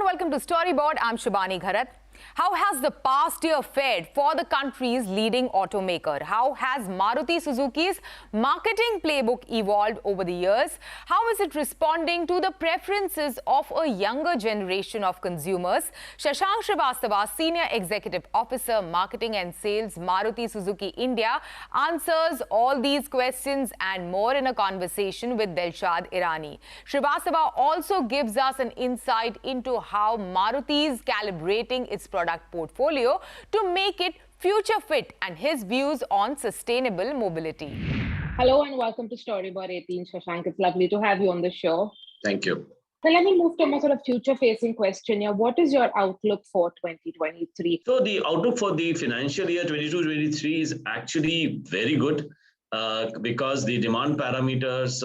welcome to Storyboard. I'm Shubhani Gharat. How has the past year fared for the country's leading automaker? How has Maruti Suzuki's marketing playbook evolved over the years? How is it responding to the preferences of a younger generation of consumers? Shashank Srivastava, Senior Executive Officer, Marketing and Sales, Maruti Suzuki India, answers all these questions and more in a conversation with Dilshad Irani. Srivastava also gives us an insight into how Maruti is calibrating its product portfolio to make it future fit and his views on sustainable mobility. Hello and welcome to Storyboard 18, Shashank. It's lovely to have you on the show. Thank you. So let me move to a sort of future-facing question here. What is your outlook for 2023? So the outlook for the financial year 22-23 is actually very good because the demand parameters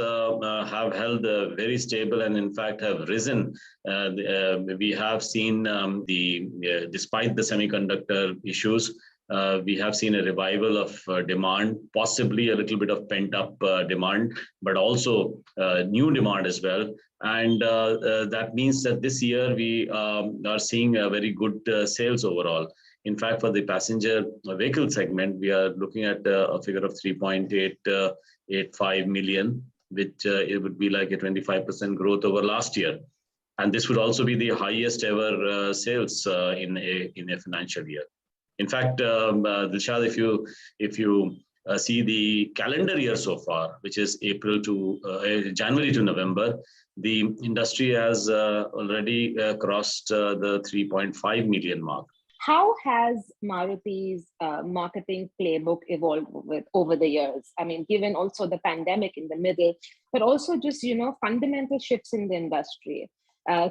have held very stable and in fact have risen. We have seen despite the semiconductor issues, we have seen a revival of demand, possibly a little bit of pent-up demand, but also new demand as well. And that means that this year we are seeing a very good sales overall. In fact, for the passenger vehicle segment, we are looking at a figure of 3.885 million, which it would be like a 25% growth over last year. And this would also be the highest ever sales in a financial year. In fact, Dilshad, if you see the calendar year so far, which is January to November, the industry has already crossed the 3.5 million mark. How has Maruti's marketing playbook evolved over the years? I mean, given also the pandemic in the middle, but also just, fundamental shifts in the industry,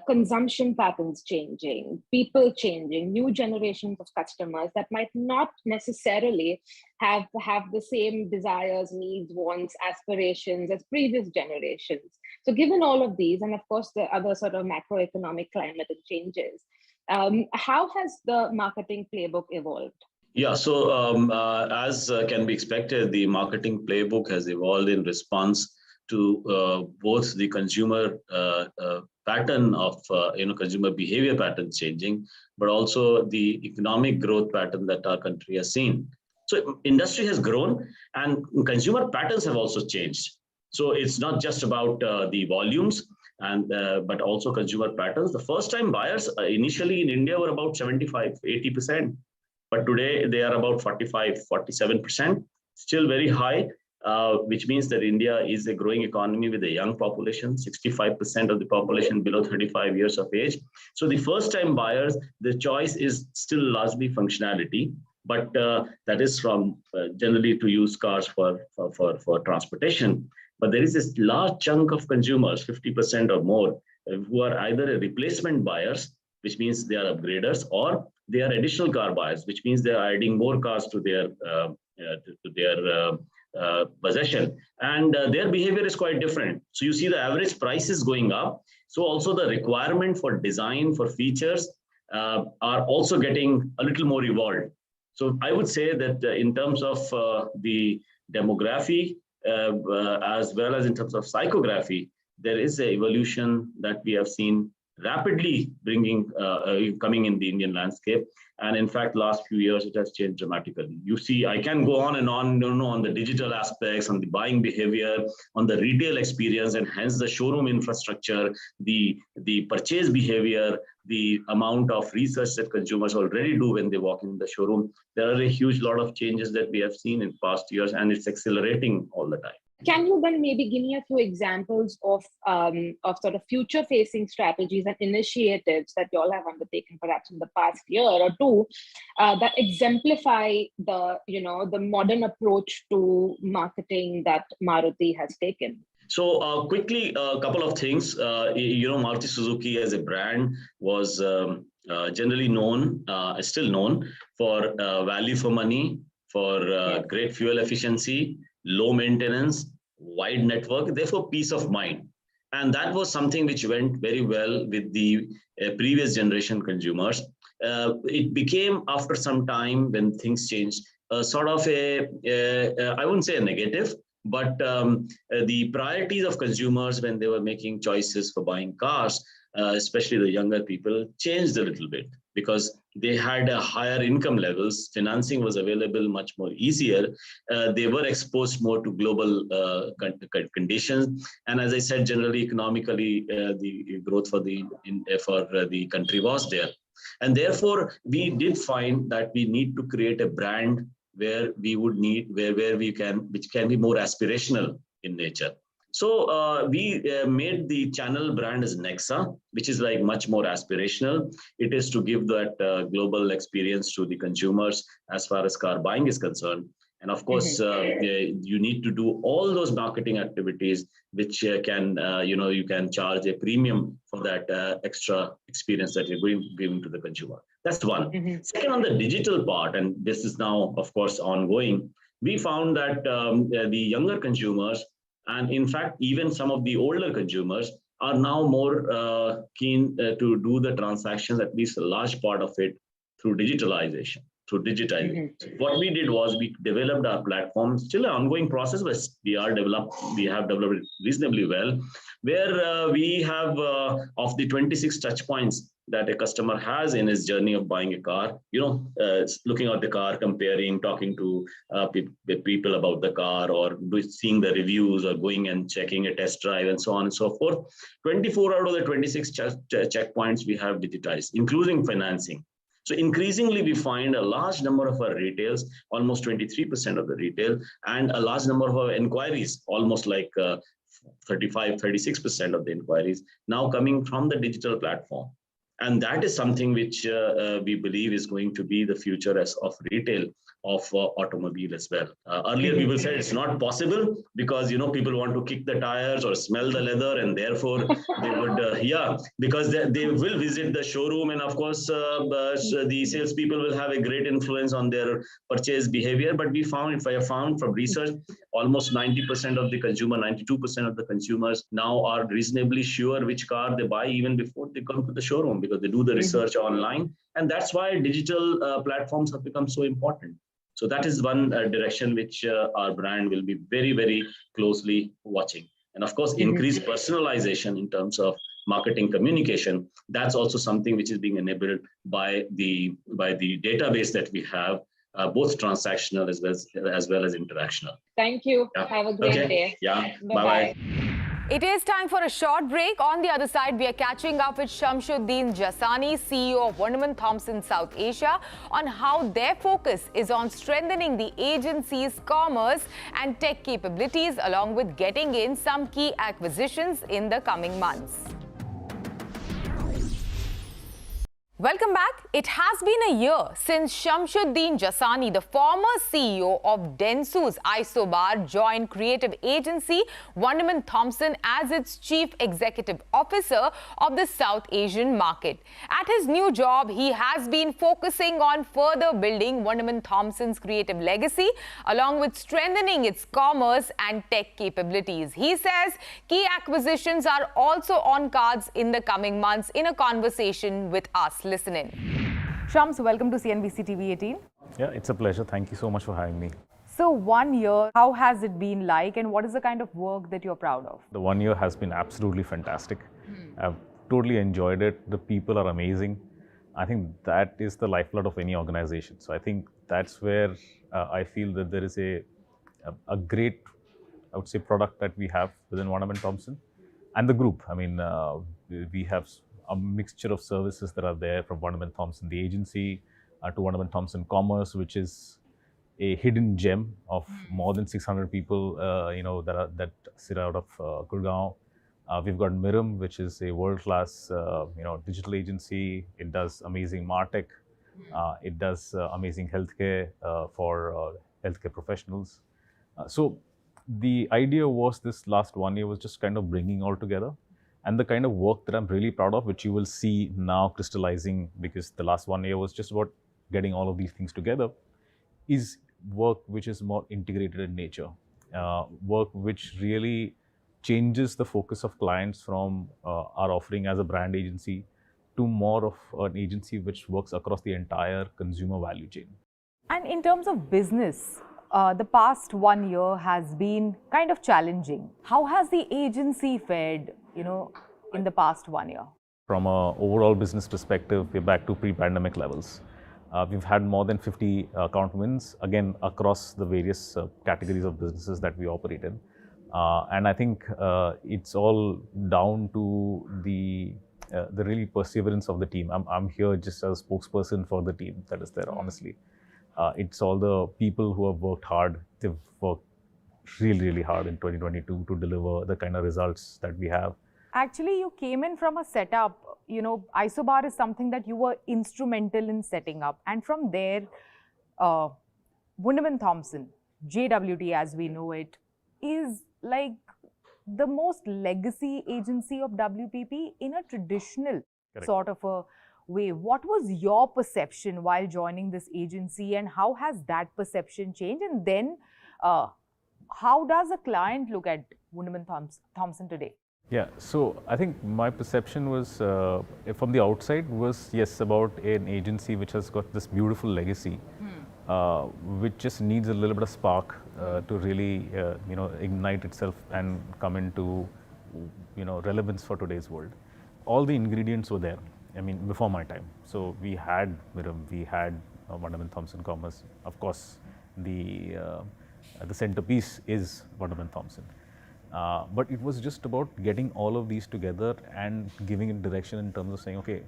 consumption patterns changing, people changing, new generations of customers that might not necessarily have the same desires, needs, wants, aspirations as previous generations. So given all of these, and of course, the other sort of macroeconomic climate and changes, how has the marketing playbook evolved? Yeah, so as can be expected, the marketing playbook has evolved in response to both the consumer pattern of consumer behavior pattern changing, but also the economic growth pattern that our country has seen. So industry has grown and consumer patterns have also changed. So it's not just about the volumes, but also consumer patterns. The first-time buyers initially in India were about 75-80%, but today they are about 45-47%, still very high, which means that India is a growing economy with a young population, 65% of the population below 35 years of age. So the first-time buyers, the choice is still largely functionality, but that is from generally to use cars for transportation. But there is this large chunk of consumers, 50% or more, who are either replacement buyers, which means they are upgraders, or they are additional car buyers, which means they are adding more cars to their possession. And their behavior is quite different. So you see the average price is going up. So also the requirement for design, for features are also getting a little more evolved. So I would say that in terms of the demography, as well as in terms of psychography, there is an evolution that we have seen rapidly coming in the Indian landscape. And in fact, last few years, it has changed dramatically. You see, I can go on and on the digital aspects, on the buying behavior, on the retail experience, and hence the showroom infrastructure, the purchase behavior, the amount of research that consumers already do when they walk in the showroom. There are a huge lot of changes that we have seen in past years, and it's accelerating all the time. Can you then maybe give me a few examples of sort of future-facing strategies and initiatives that you all have undertaken perhaps in the past year or two that exemplify the modern approach to marketing that Maruti has taken? So quickly, a couple of things. Maruti Suzuki as a brand was generally known, still known for value for money, for great fuel efficiency, low maintenance, wide network, therefore peace of mind. And that was something which went very well with the previous generation consumers. It became, after some time when things changed, sort of I wouldn't say a negative, but the priorities of consumers when they were making choices for buying cars especially the younger people, changed a little bit because they had a higher income levels. Financing was available much more easier. They were exposed more to global conditions. And as I said, generally economically, the growth for the country was there. And therefore, we did find that we need to create a brand where we would need, which can be more aspirational in nature. So we made the channel brand as Nexa, which is like much more aspirational. It is to give that global experience to the consumers as far as car buying is concerned. And of course, you need to do all those marketing activities, which you can charge a premium for that extra experience that you're giving to the consumer. That's one. Second, on the digital part, and this is now, of course, ongoing, we found that the younger consumers, and in fact, even some of the older consumers are now more keen to do the transactions, at least a large part of it, through digitalization. What we did was we developed our platform, still an ongoing process, but we have developed it reasonably well, where we have of the 26 touch points that a customer has in his journey of buying a car, looking at the car, comparing, talking to people about the car, or seeing the reviews, or going and checking a test drive, and so on and so forth. 24 out of the 26 checkpoints we have digitized, including financing. So increasingly, we find a large number of our retails, almost 23% of the retail, and a large number of our inquiries, almost like 36% of the inquiries, now coming from the digital platform. And that is something which we believe is going to be the future of retail of automobile as well. Earlier, people said it's not possible because people want to kick the tires or smell the leather, and therefore they would because they will visit the showroom, and of course the salespeople will have a great influence on their purchase behavior. But we found from research, almost 90% of the consumer, 92% of the consumers now are reasonably sure which car they buy even before they come to the showroom, because they do the research online, and that's why digital platforms have become so important. So that is one direction which our brand will be very, very closely watching. And of course, increased personalization in terms of marketing communication. That's also something which is being enabled by the database that we have, both transactional as well as interactional. Thank you. Yeah. Have a great day. Yeah. Bye-bye. It is time for a short break. On the other side, we are catching up with Shamsuddin Jasani, CEO of Wunderman Thompson South Asia, on how their focus is on strengthening the agency's commerce and tech capabilities, along with getting in some key acquisitions in the coming months. Welcome back. It has been a year since Shamsuddin Jasani, the former CEO of Dentsu's Isobar, joined creative agency Wunderman Thompson as its chief executive officer of the South Asian market. At his new job, he has been focusing on further building Wunderman Thompson's creative legacy, along with strengthening its commerce and tech capabilities. He says key acquisitions are also on cards in the coming months. In a conversation with us, listen in. Shams, welcome to CNBC TV18. Yeah, it's a pleasure. Thank you so much for having me. So 1 year, how has it been like, and what is the kind of work that you're proud of? The 1 year has been absolutely fantastic. I've totally enjoyed it. The people are amazing. I think that is the lifeblood of any organization. So I think that's where I feel that there is a great, I would say, product that we have within Wunderman Thompson and the group. I mean, we have a mixture of services that are there, from Wunderman Thompson, the agency, to Wunderman Thompson Commerce, which is a hidden gem of more than 600 people, that sit out of Gurgaon. We've got Mirum, which is a world-class, digital agency. It does amazing MarTech. It does amazing healthcare for healthcare professionals. So the idea was, this last 1 year was just kind of bringing all together. And the kind of work that I'm really proud of, which you will see now crystallizing, because the last 1 year was just about getting all of these things together, is work which is more integrated in nature. Work which really changes the focus of clients from our offering as a brand agency to more of an agency which works across the entire consumer value chain. And in terms of business, the past 1 year has been kind of challenging. How has the agency fared, in the past 1 year? From a overall business perspective, we're back to pre-pandemic levels. We've had more than 50 account wins, again, across the various categories of businesses that we operate in. And I think it's all down to the really perseverance of the team. I'm here just as a spokesperson for the team that is there, honestly. It's all the people who have worked hard. They've worked really, really hard in 2022 to deliver the kind of results that we have. Actually, you came in from a setup, Isobar is something that you were instrumental in setting up. And from there, Wunderman Thompson, JWT as we know it, is like the most legacy agency of WPP in a traditional sort of a way. What was your perception while joining this agency, and how has that perception changed? And then how does a client look at Wunderman Thompson today? Yeah, so I think my perception was, from the outside, was yes, about an agency which has got this beautiful legacy, which just needs a little bit of spark to really, ignite itself and come into, relevance for today's world. All the ingredients were there. I mean, before my time. So we had Mirum, we had Wunderman Thompson Commerce. Of course, the centerpiece is Wunderman Thompson. But it was just about getting all of these together and giving it direction in terms of saying, okay,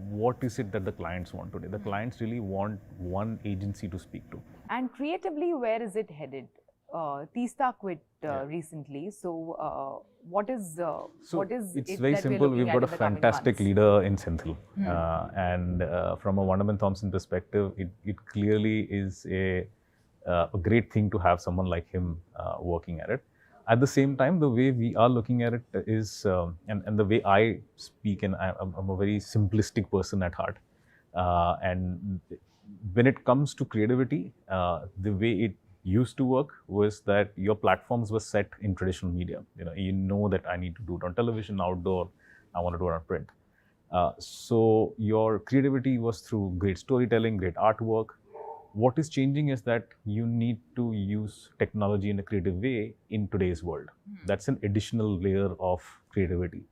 what is it that the clients want today? The clients really want one agency to speak to. And creatively, where is it headed? Tista quit recently. So, what is it's very simple. We've got a fantastic leader in Senthil. And from a Wunderman Thompson perspective, it clearly is a great thing to have someone like him working at it. At the same time, the way we are looking at it is, and the way I speak, and I'm a very simplistic person at heart. And when it comes to creativity, the way it used to work was that your platforms were set in traditional media. You know that I need to do it on television, outdoor, I want to do it on print. So your creativity was through great storytelling, great artwork. What is changing is that you need to use technology in a creative way in today's world. That's an additional layer of creativity.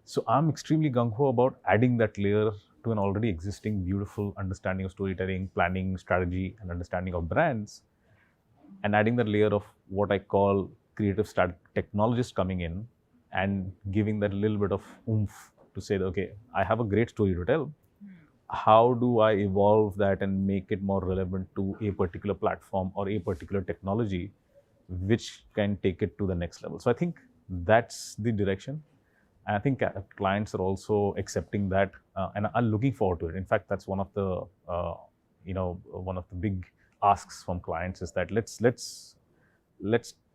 So I'm extremely gung-ho about adding that layer to an already existing beautiful understanding of storytelling, planning, strategy, and understanding of brands, and adding that layer of what I call creative technologists coming in and giving that little bit of oomph to say, that, okay, I have a great story to tell. How do I evolve that and make it more relevant to a particular platform or a particular technology, which can take it to the next level? So I think that's the direction. And I think clients are also accepting that and are looking forward to it. In fact, that's one of the, one of the big asks from clients is that let's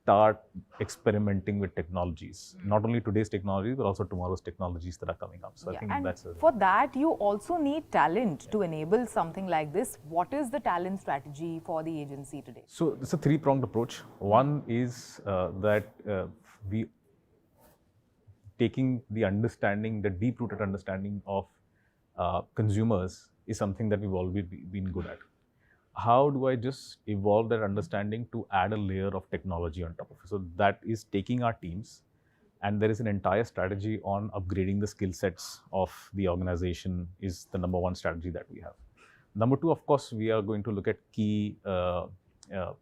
start experimenting with technologies, not only today's technologies, but also tomorrow's technologies that are coming up. So I think that's for that, you also need talent to enable something like this. What is the talent strategy for the agency today? So it's a three-pronged approach. One is that we taking the understanding, the deep-rooted understanding of consumers is something that we've always been good at. How do I just evolve that understanding to add a layer of technology on top of it? So that is taking our teams, and there is an entire strategy on upgrading the skill sets of the organization is the number one strategy that we have. Number two, of course, we are going to look at key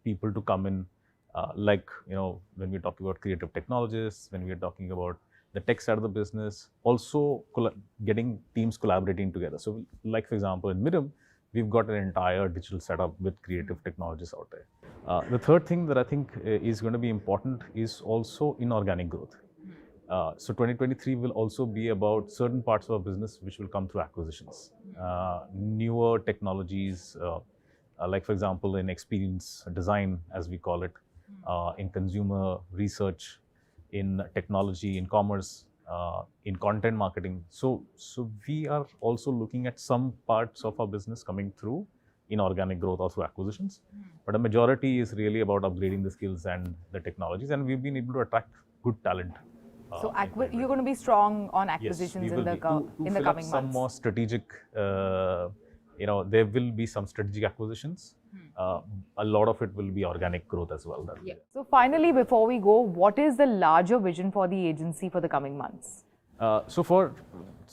people to come in, like, when we're talking about creative technologists, when we're talking about the tech side of the business, also getting teams collaborating together. So like, for example, in Mirum, we've got an entire digital setup with creative technologists out there. The third thing that I think is going to be important is also inorganic growth. So 2023 will also be about certain parts of our business which will come through acquisitions. Newer technologies, like for example, in experience design, as we call it, in consumer research, in technology, in commerce, in content marketing. So we are also looking at some parts of our business coming through inorganic growth or through acquisitions. But a majority is really about upgrading the skills and the technologies, and we've been able to attract good talent. So you're going to be strong on acquisitions yes, in the coming months. Some more strategic, there will be some strategic acquisitions. A lot of it will be organic growth as well. So finally, before we go, what is the larger vision for the agency for the coming months? So for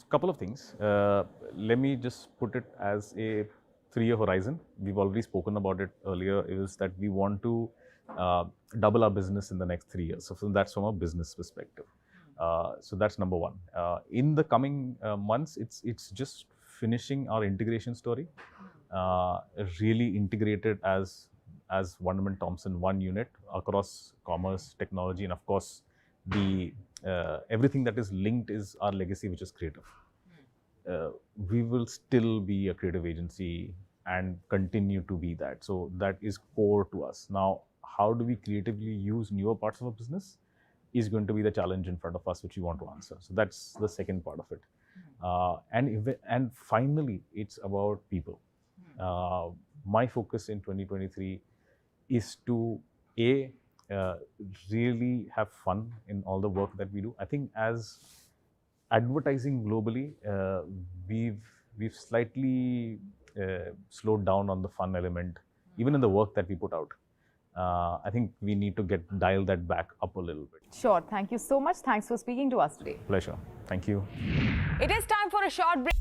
couple of things. Let me just put it as a 3-year horizon. We've already spoken about it earlier. Is that we want to double our business in the next 3 years. So that's from a business perspective. So that's number one. In the coming months, it's just finishing our integration story. Really integrated as Wunderman Thompson, one unit across commerce, technology, and of course, the everything that is linked is our legacy, which is creative. We will still be a creative agency and continue to be that. So that is core to us. Now, how do we creatively use newer parts of our business is going to be the challenge in front of us, which we want to answer. So that's the second part of it. And finally, it's about people. My focus in 2023 is to really have fun in all the work that we do. I think as advertising globally, we've slightly slowed down on the fun element, even in the work that we put out. I think we need to dial that back up a little bit. Sure. Thank you so much. Thanks for speaking to us today. Pleasure. Thank you. It is time for a short break.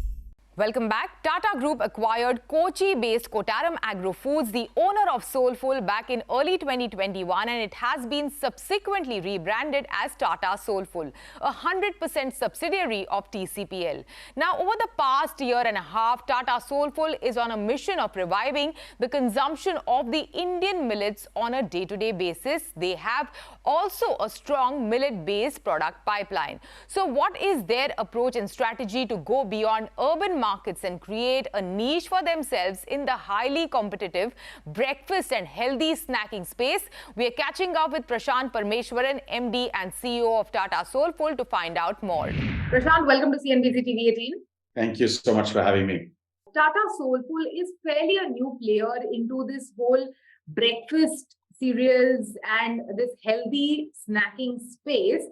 Welcome back. Tata Group acquired Kochi-based Kottaram Agro Foods, the owner of Soulfull, back in early 2021, and it has been subsequently rebranded as Tata Soulfull, a 100% subsidiary of TCPL. Now, over the past year and a half, Tata Soulfull is on a mission of reviving the consumption of the Indian millets on a day-to-day basis. They have also a strong millet-based product pipeline. So what is their approach and strategy to go beyond urban markets and create a niche for themselves in the highly competitive breakfast and healthy snacking space? We are catching up with Prashant Parmeshwaran, MD and CEO of Tata Soulfull, to find out more. Prashant, welcome to CNBC-TV18. Thank you so much for having me. Tata Soulfull is fairly a new player into this whole breakfast cereals and this healthy snacking space.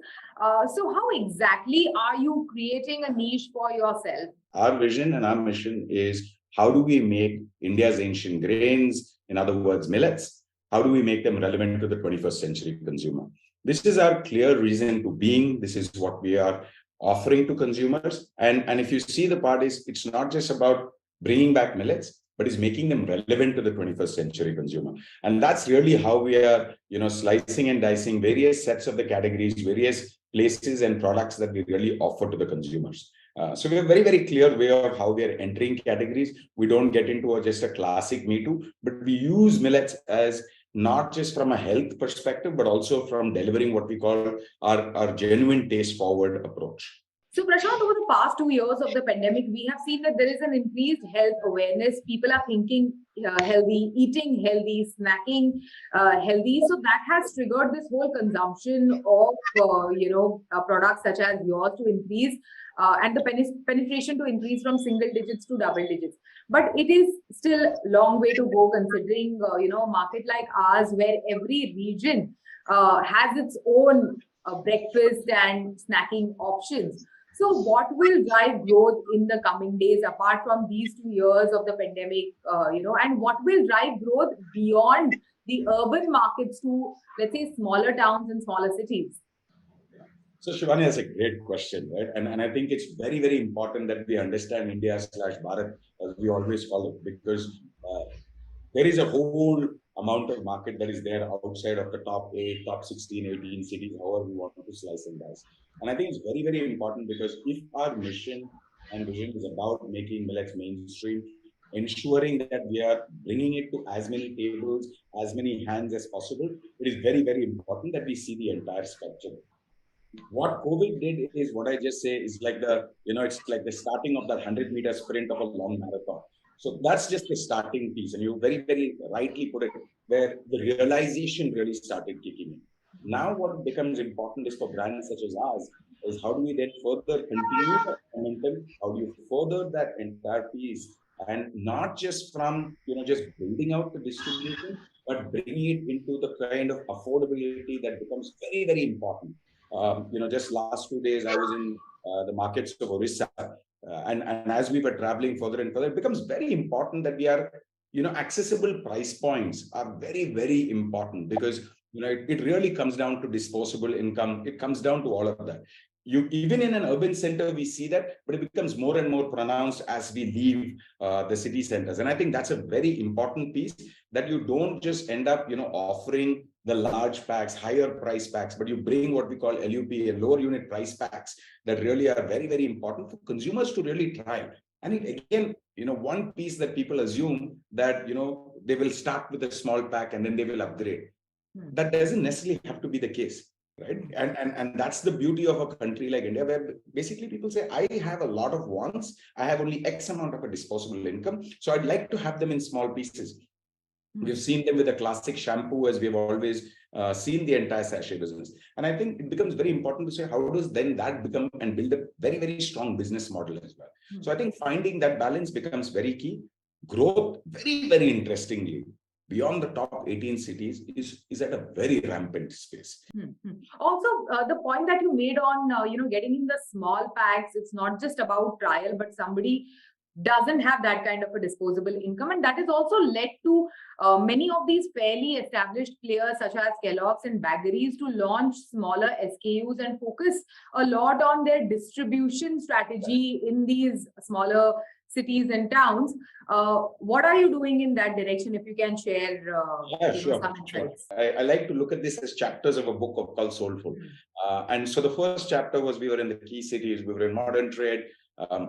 So how exactly are you creating a niche for yourself? Our vision and our mission is, how do we make India's ancient grains, in other words, millets, how do we make them relevant to the 21st century consumer? This is our clear reason to being. This is what we are offering to consumers. And if you see the part is, it's not just about bringing back millets, but is making them relevant to the 21st century consumer. And that's really how we are, slicing and dicing various sets of the categories, various places and products that we really offer to the consumers. So we have a very, very clear way of how we are entering categories. We don't get into just a classic me too, but we use millets as not just from a health perspective, but also from delivering what we call our genuine taste forward approach. So Prashant, over the past 2 years of the pandemic, we have seen that there is an increased health awareness. People are thinking healthy, eating healthy, snacking healthy. So that has triggered this whole consumption of, products such as yours to increase and the penetration to increase from single digits to double digits. But it is still a long way to go, considering, a market like ours where every region has its own breakfast and snacking options. So what will drive growth in the coming days, apart from these 2 years of the pandemic, and what will drive growth beyond the urban markets to, let's say, smaller towns and smaller cities? So Shivani, that's a great question, right? And I think it's very, very important that we understand India/Bharat, as we always call it, because there is a whole amount of market that is there outside of the top 8, top 16, 18 cities, however we want to slice and dice. And I think it's very, very important, because if our mission and vision is about making millets mainstream, ensuring that we are bringing it to as many tables, as many hands as possible, it is very, very important that we see the entire spectrum. What COVID did is, what I just say is like it's like the starting of that 100-meter sprint of a long marathon. So that's just the starting piece. And you very, very rightly put it, where the realization really started kicking in. Now what becomes important is, for brands such as ours, is how do we then further continue that momentum? How do you further that entire piece? And not just from, just building out the distribution, but bringing it into the kind of affordability that becomes very, very important. Just last 2 days, I was in the markets of Orissa. And as we were traveling further and further, it becomes very important that we are, accessible price points are very, very important, because, it really comes down to disposable income. It comes down to all of that. even in an urban center, we see that, but it becomes more and more pronounced as we leave the city centers. And I think that's a very important piece, that you don't just end up, offering the large packs, higher price packs, but you bring what we call LUP and lower unit price packs that really are very, very important for consumers to really try. And again, one piece that people assume that, they will start with a small pack and then they will upgrade. That doesn't necessarily have to be the case. Right. And that's the beauty of a country like India, where basically people say, I have a lot of wants. I have only X amount of a disposable income. So I'd like to have them in small pieces. We've seen them with a classic shampoo, as we've always seen the entire sachet business. And I think it becomes very important to say, how does then that become and build a very, very strong business model as well? So I think finding that balance becomes very key. Growth, very, very interestingly, beyond the top 18 cities is at a very rampant space. Also, the point that you made on, getting in the small packs, it's not just about trial, but somebody doesn't have that kind of a disposable income. And that has also led to many of these fairly established players such as Kellogg's and Baggeries to launch smaller SKUs and focus a lot on their distribution strategy in these smaller cities and towns. What are you doing in that direction? If you can share some insights. I like to look at this as chapters of a book called Soulfull. And so the first chapter was, we were in the key cities, we were in modern trade.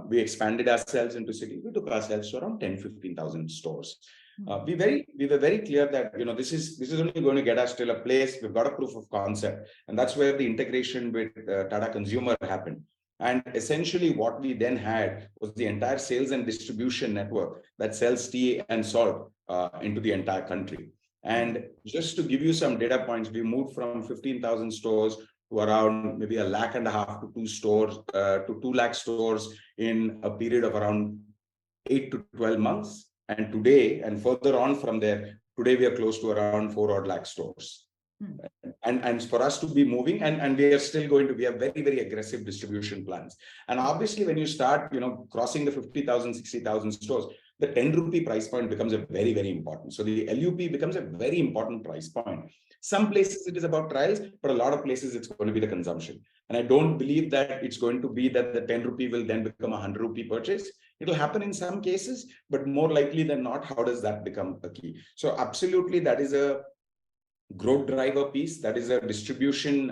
We expanded ourselves into cities. We took ourselves to around 10,000-15,000 stores. We were very clear that this is only going to get us till a place. We've got a proof of concept, and that's where the integration with Tata Consumer happened. And essentially what we then had was the entire sales and distribution network that sells tea and salt into the entire country. And just to give you some data points, we moved from 15,000 stores to around maybe 1.5 lakh to 2 lakh stores in a period of around 8 to 12 months. And today, and further on from there, today we are close to around 4 lakh stores. And for us to be moving, and we are still going to, we have very, very aggressive distribution plans. And obviously when you start, crossing the 50,000, 60,000 stores, the 10 rupee price point becomes a very, very important. So the LUP becomes a very important price point. Some places it is about trials, but a lot of places it's going to be the consumption. And I don't believe that it's going to be that the 10 rupee will then become a 100 rupee purchase. It'll happen in some cases, but more likely than not, how does that become a key? So absolutely, that is a growth driver piece. That is a distribution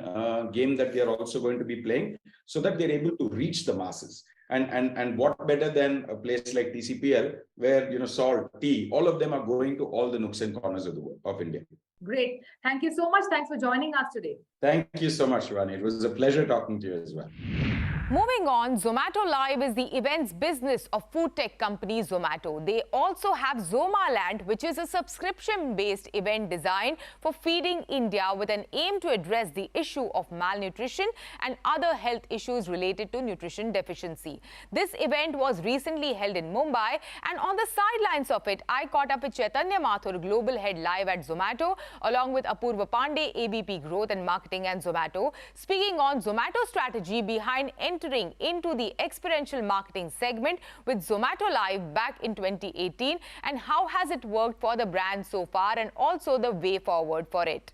game that we are also going to be playing, so that they're able to reach the masses. And what better than a place like TCPL, where salt, tea, all of them are going to all the nooks and corners of the world, of India. Great. Thank you so much. Thanks for joining us today. Thank you so much, Shivani. It was a pleasure talking to you as well. Moving on, Zomato Live is the events business of food tech company Zomato. They also have Zomaland, which is a subscription-based event designed for feeding India with an aim to address the issue of malnutrition and other health issues related to nutrition deficiency. This event was recently held in Mumbai, and on the sidelines of it, I caught up with Chaitanya Mathur, Global Head Live at Zomato, along with Apurva Pandey, AVP Growth and Marketing at Zomato, speaking on Zomato's strategy behind entering into the experiential marketing segment with Zomato Live back in 2018, and how has it worked for the brand so far, and also the way forward for it.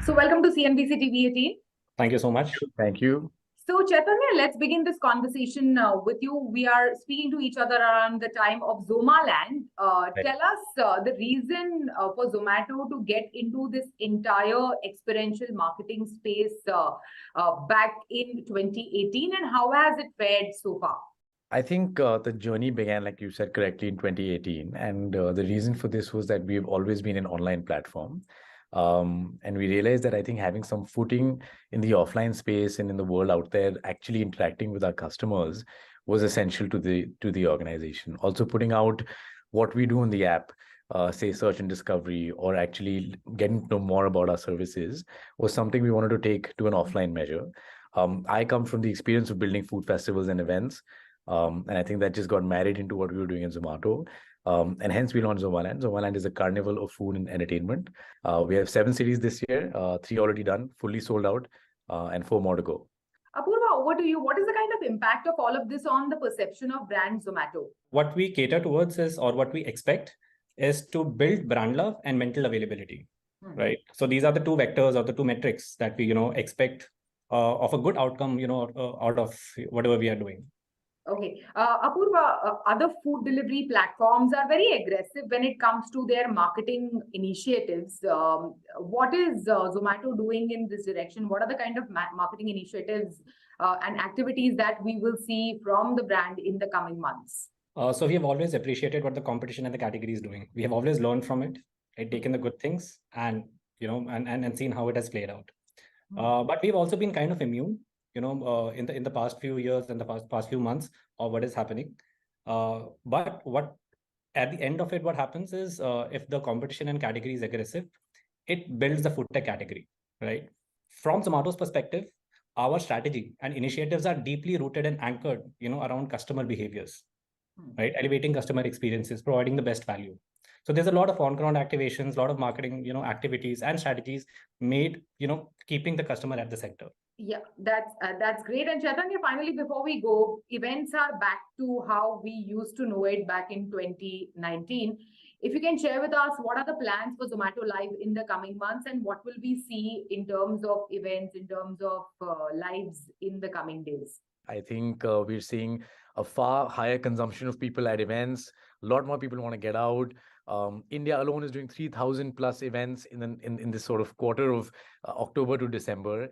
So welcome to CNBC-TV18. Thank you so much. Thank you. So Chaitanya, let's begin this conversation with you. We are speaking to each other around the time of Zomaland. Tell us the reason for Zomato to get into this entire experiential marketing space back in 2018, and how has it fared so far? I think the journey began, like you said correctly, in 2018. And the reason for this was that we've always been an online platform. And we realized that I think having some footing in the offline space and in the world out there, actually interacting with our customers, was essential to the organization. Also putting out what we do in the app, say search and discovery, or actually getting to know more about our services, was something we wanted to take to an offline measure. I come from the experience of building food festivals and events, and I think that just got married into what we were doing in Zomato. And hence we launched Zomaland. Zomaland is a carnival of food and entertainment. We have 7 cities this year, 3 already done, fully sold out, and 4 more to go. Apurva, over to you. What is the kind of impact of all of this on the perception of brand Zomato? What we cater towards is, or what we expect, is to build brand love and mental availability, right? So these are the 2 vectors or the 2 metrics that we, expect of a good outcome, out of whatever we are doing. Okay. Apurva, other food delivery platforms are very aggressive when it comes to their marketing initiatives. What is Zomato doing in this direction? What are the kind of marketing initiatives and activities that we will see from the brand in the coming months? So we have always appreciated what the competition and the category is doing. We have always learned from it, taken the good things and, and seen how it has played out. But we've also been kind of immune, in the past few years and the past few months of what is happening. But what at the end of it, what happens is if the competition and category is aggressive, it builds the food tech category, right? From Zomato's perspective, our strategy and initiatives are deeply rooted and anchored, around customer behaviors, right? Elevating customer experiences, providing the best value. So there's a lot of on-ground activations, a lot of marketing, activities and strategies made, keeping the customer at the center. Yeah, that's great. And Chaitanya, finally, before we go, events are back to how we used to know it back in 2019. If you can share with us, what are the plans for Zomato Live in the coming months, and what will we see in terms of events, in terms of lives in the coming days? I think we're seeing a far higher consumption of people at events. A lot more people want to get out. India alone is doing 3,000 plus events in this sort of quarter of October to December.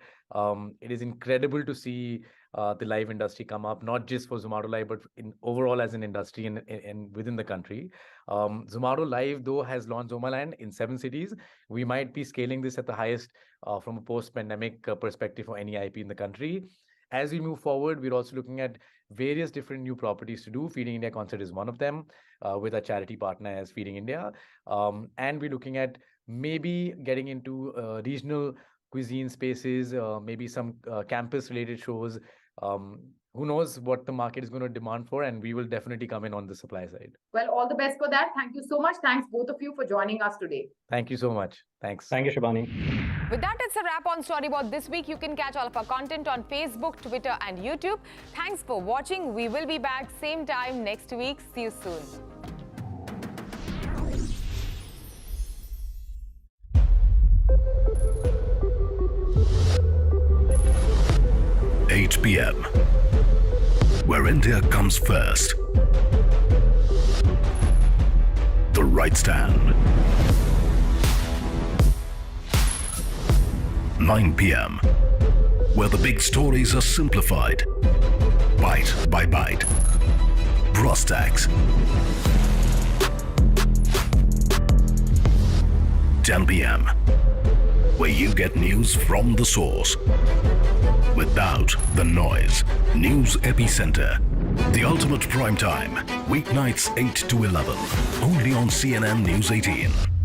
It is incredible to see the live industry come up, not just for Zomato Live, but overall as an industry and within the country. Zomato Live, though, has launched Zomaland in 7 cities. We might be scaling this at the highest from a post-pandemic perspective for any IP in the country. As we move forward, we're also looking at various different new properties to do. Feeding India concert is one of them, with our charity partner as Feeding India. And we're looking at maybe getting into regional cuisine spaces, maybe some campus-related shows. Who knows what the market is going to demand for, and we will definitely come in on the supply side. Well, all the best for that. Thank you so much. Thanks, both of you, for joining us today. Thank you so much. Thanks. Thank you, Shubhani. With that, it's a wrap on Storyboard this week. You can catch all of our content on Facebook, Twitter and YouTube. Thanks for watching. We will be back same time next week. See you soon. 8 p.m. where India comes first. The Right Stand. 9 p.m. where the big stories are simplified, bite by bite. Prostax. 10 p.m. where you get news from the source, without the noise. News Epicenter. The ultimate prime time. Weeknights 8 to 11. Only on CNN News 18.